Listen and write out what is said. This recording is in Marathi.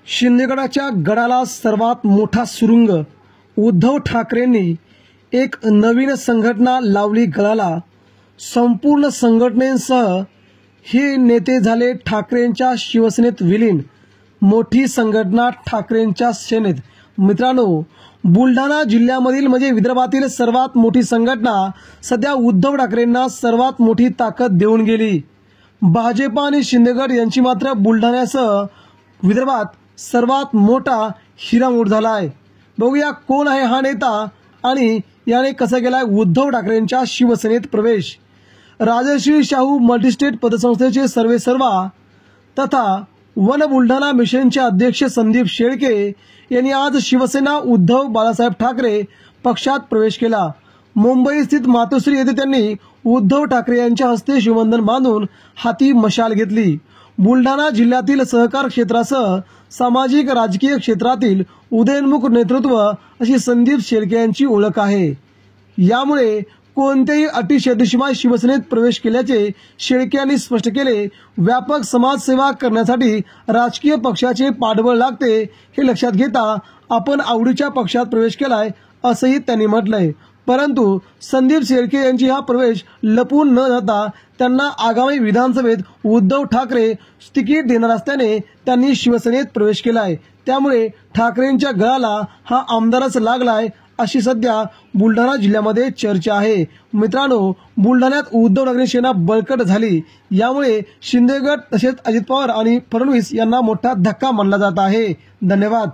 शिंदेगडाच्या गडाला सर्वात मोठा सुरुंग. उद्धव ठाकरेंनी एक नवीन संघटना लावली गडाला. संपूर्ण संघटनेसह हे नेते झाले ठाकरेंच्या शिवसेनेत विलीन. मोठी संघटना ठाकरेंच्या सेनेत. मित्रांनो, बुलढाणा जिल्ह्यामधील म्हणजे विदर्भातील सर्वात मोठी संघटना सध्या उद्धव ठाकरेंना सर्वात मोठी ताकद देऊन गेली. भाजप आणि शिंदेगड यांची मात्र बुलढाण्यासह विदर्भात सर्वात मोठा हिरामोड झाला आहे. बघूया कोण आहे हा नेता आणि याने कसा केलाय उद्धव ठाकरेंच्या शिवसेनेत प्रवेश. राजश्री शाहू मल्टीस्टेट पतसंस्थेचे सर्वेसर्वा तथा वन बुलढाणा मिशनचे अध्यक्ष संदीप शेळके यांनी आज शिवसेना उद्धव बाळासाहेब ठाकरे पक्षात प्रवेश केला. मुंबई स्थित मातोश्री येथे त्यांनी उद्धव ठाकरे यांच्या हस्ते शिवबंधन बांधून हाती मशाल घेतली. बुलढाणा जिल्ह्यातील सहकार क्षेत्रासह सामाजिक राजकीय क्षेत्रातील उदयोन्मुख नेतृत्व अशी संदीप शेळके यांची ओळख आहे. यामुळे कोणत्याही अटीशर्तीशिवाय शिवसेनेत प्रवेश केल्याचे शेळके यांनी स्पष्ट केले. व्यापक समाजसेवा करण्यासाठी राजकीय पक्षाचे पाठबळ लागते हे लक्षात घेता आपण आवडीच्या पक्षात प्रवेश केलाय असंही त्यांनी म्हटलंय. परंतु संदीप शेळके यांची हा प्रवेश लपून न जाता त्यांना आगामी विधानसभेत उद्धव ठाकरे तिकीट देणार असल्याने त्यांनी शिवसेनेत प्रवेश केलाय. त्यामुळे ठाकरेंच्या गळाला हा आमदारच लागलाय अशी सध्या बुलढाणा जिल्ह्यामध्ये चर्चा आहे. मित्रांनो, बुलढाण्यात उद्धव ठाकरे सेना बळकट झाली. यामुळे शिंदेगड तसेच अजित पवार आणि फडणवीस यांना मोठा धक्का मानला जात आहे. धन्यवाद.